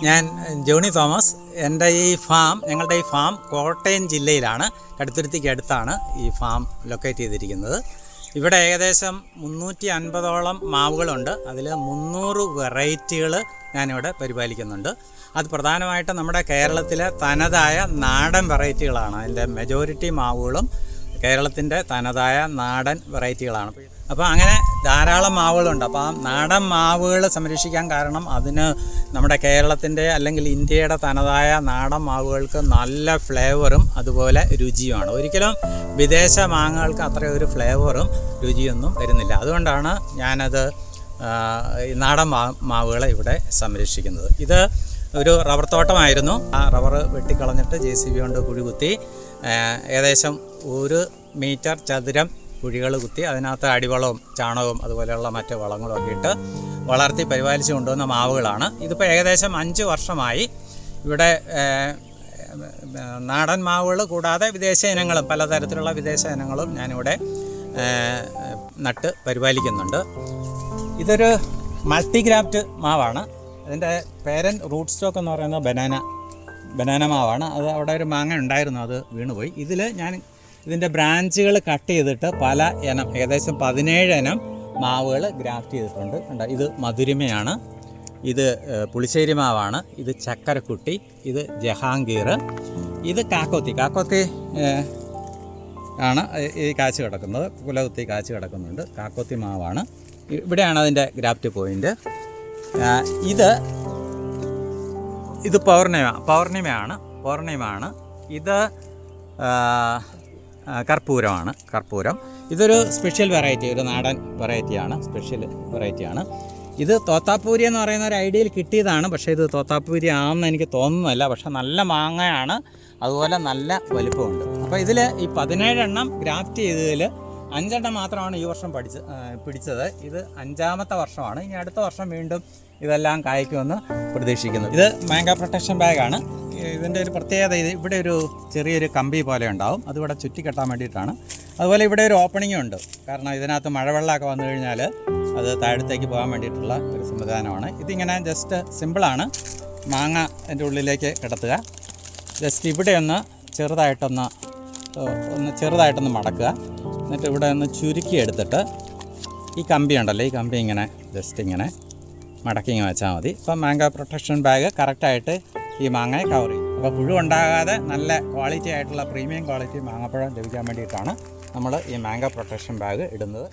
ഞാൻ Johnny Thomas. ഞങ്ങളുടെ ഈ ഫാം കോട്ടയം ജില്ലയിലാണ്, കടുത്തുരുത്തിക്ക് അടുത്താണ് ഈ ഫാം ലൊക്കേറ്റ് ചെയ്തിരിക്കുന്നത്. ഇവിടെ ഏകദേശം 350ഓളം മാവുകളുണ്ട്. അതിൽ 300 വെറൈറ്റികൾ ഞാനിവിടെ പരിപാലിക്കുന്നുണ്ട്. അത് പ്രധാനമായിട്ടും നമ്മുടെ കേരളത്തിലെ തനതായ നാടൻ വെറൈറ്റികളാണ്. അതിൻ്റെ മെജോറിറ്റി മാവുകളും കേരളത്തിൻ്റെ തനതായ നാടൻ വെറൈറ്റികളാണ്. അപ്പോൾ അങ്ങനെ ധാരാളം മാവുകളുണ്ട്. അപ്പോൾ ആ നാടൻ മാവുകൾ സംരക്ഷിക്കാൻ കാരണം അതിന് നമ്മുടെ കേരളത്തിൻ്റെ അല്ലെങ്കിൽ ഇന്ത്യയുടെ തനതായ നാടൻ മാവുകൾക്ക് നല്ല ഫ്ലേവറും അതുപോലെ രുചിയുമാണ്. ഒരിക്കലും വിദേശ മാങ്ങകൾക്ക് അത്ര ഒരു ഫ്ലേവറും രുചിയൊന്നും വരുന്നില്ല. അതുകൊണ്ടാണ് ഞാനത് നാടൻ മാവുകളെ ഇവിടെ സംരക്ഷിക്കുന്നത്. ഇത് ഒരു റബ്ബർ തോട്ടമായിരുന്നു. ആ റബ്ബർ വെട്ടിക്കളഞ്ഞിട്ട് JCB കൊണ്ട് കുഴി കുത്തി ഏകദേശം 1 മീറ്റർ ചതുരം കുഴികൾ കുത്തി അതിനകത്ത് അടിവളവും ചാണകവും അതുപോലെയുള്ള മറ്റ് വളങ്ങളൊക്കെ ഇട്ട് വളർത്തി പരിപാലിച്ച് കൊണ്ടുവന്ന മാവുകളാണ്. ഇതിപ്പോൾ ഏകദേശം 5 വർഷമായി ഇവിടെ നാടൻ മാവുകൾ കൂടാതെ വിദേശ ഇനങ്ങളും പലതരത്തിലുള്ള വിദേശ ഇനങ്ങളും ഞാനിവിടെ നട്ട് പരിപാലിക്കുന്നുണ്ട്. ഇതൊരു മൾട്ടിഗ്രാഫ്റ്റ് മാവാണ്. അതിൻ്റെ പേരൻറ്റ് റൂട്ട് സ്റ്റോക്ക് എന്ന് പറയുന്നത് ബനാന മാവാണ്. അത് അവിടെ ഒരു മാങ്ങ ഉണ്ടായിരുന്നു, അത് വീണുപോയി. ഞാൻ ഇതിൻ്റെ ബ്രാഞ്ചുകൾ കട്ട് ചെയ്തിട്ട് പല ഇനം ഏകദേശം 17 ഇനം മാവുകൾ ഗ്രാഫ്റ്റ് ചെയ്തിട്ടുണ്ട്. ഇത് മധുരിമയാണ്, ഇത് പുളിശ്ശേരി മാവാണ്, ഇത് ചക്കരക്കുട്ടി, ഇത് ജഹാംഗീർ, ഇത് കാക്കോത്തി ആണ് ഈ കാച്ച് കിടക്കുന്നത്. കുലകുത്തി കാച്ച് കിടക്കുന്നുണ്ട്. കാക്കോത്തി മാവാണ്. ഇവിടെയാണ് അതിൻ്റെ ഗ്രാഫ്റ്റ് പോയിൻ്റ്. ഇത് പൗർണിമയാണ്. ഇത് കർപ്പൂരം. ഇതൊരു സ്പെഷ്യൽ വെറൈറ്റി, ഒരു നാടൻ വെറൈറ്റിയാണ്, സ്പെഷ്യൽ വെറൈറ്റിയാണ്. ഇത് തോത്താപ്പൂരി എന്ന് പറയുന്ന ഒരു ഐഡിയയിൽ കിട്ടിയതാണ്. പക്ഷേ ഇത് തോത്താപ്പൂരി ആണെന്ന് എനിക്ക് തോന്നുന്നില്ല. പക്ഷേ നല്ല മാങ്ങയാണ്, അതുപോലെ നല്ല വലുപ്പമുണ്ട്. അപ്പോൾ ഇതിൽ ഈ 17 എണ്ണം ഗ്രാഫ്റ്റ് ചെയ്തതിൽ 5 എണ്ണം മാത്രമാണ് ഈ വർഷം പിടിച്ചത്. ഇത് 5ാമത്തെ വർഷമാണ്. ഇനി അടുത്ത വർഷം വീണ്ടും ഇതെല്ലാം കായ്ക്കുമെന്ന് പ്രതീക്ഷിക്കുന്നു. ഇത് മാംഗോ പ്രൊട്ടക്ഷൻ ബാഗാണ്. ഇതിൻ്റെ ഒരു പ്രത്യേകത, ഇവിടെ ഒരു ചെറിയൊരു കമ്പി പോലെ ഉണ്ടാവും, അതിവിടെ ചുറ്റിക്കെട്ടാൻ വേണ്ടിയിട്ടാണ്. അതുപോലെ ഇവിടെ ഒരു ഓപ്പണിങ്ങും ഉണ്ട്. കാരണം ഇതിനകത്ത് മഴവെള്ളമൊക്കെ വന്നു കഴിഞ്ഞാൽ അത് താഴത്തേക്ക് പോകാൻ വേണ്ടിയിട്ടുള്ള ഒരു സംവിധാനമാണ്. ഇതിങ്ങനെ ജസ്റ്റ് സിമ്പിളാണ്. മാങ്ങ അതിൻ്റെ ഉള്ളിലേക്ക് കിടത്തുക. ജസ്റ്റ് ഇവിടെ ഒന്ന് ചെറുതായിട്ടൊന്ന് മടക്കുക. എന്നിട്ട് ഇവിടെ ഒന്ന് ചുരുക്കി എടുത്തിട്ട് ഈ കമ്പി ഉണ്ടല്ലോ, ഈ കമ്പി ഇങ്ങനെ ജസ്റ്റ് ഇങ്ങനെ മടക്കി വെച്ചാൽ മതി. ഇപ്പം മാംഗോ പ്രൊട്ടക്ഷൻ ബാഗ് കറക്റ്റായിട്ട് ഈ മാങ്ങയെ കവർ ചെയ്യും. അപ്പോൾ പുഴു ഉണ്ടാകാതെ നല്ല ക്വാളിറ്റി ആയിട്ടുള്ള പ്രീമിയം ക്വാളിറ്റി മാങ്ങാപ്പഴം ലഭിക്കാൻ വേണ്ടിയിട്ടാണ് നമ്മൾ ഈ മാംഗോ പ്രൊട്ടക്ഷൻ ബാഗ് ഇടുന്നത്.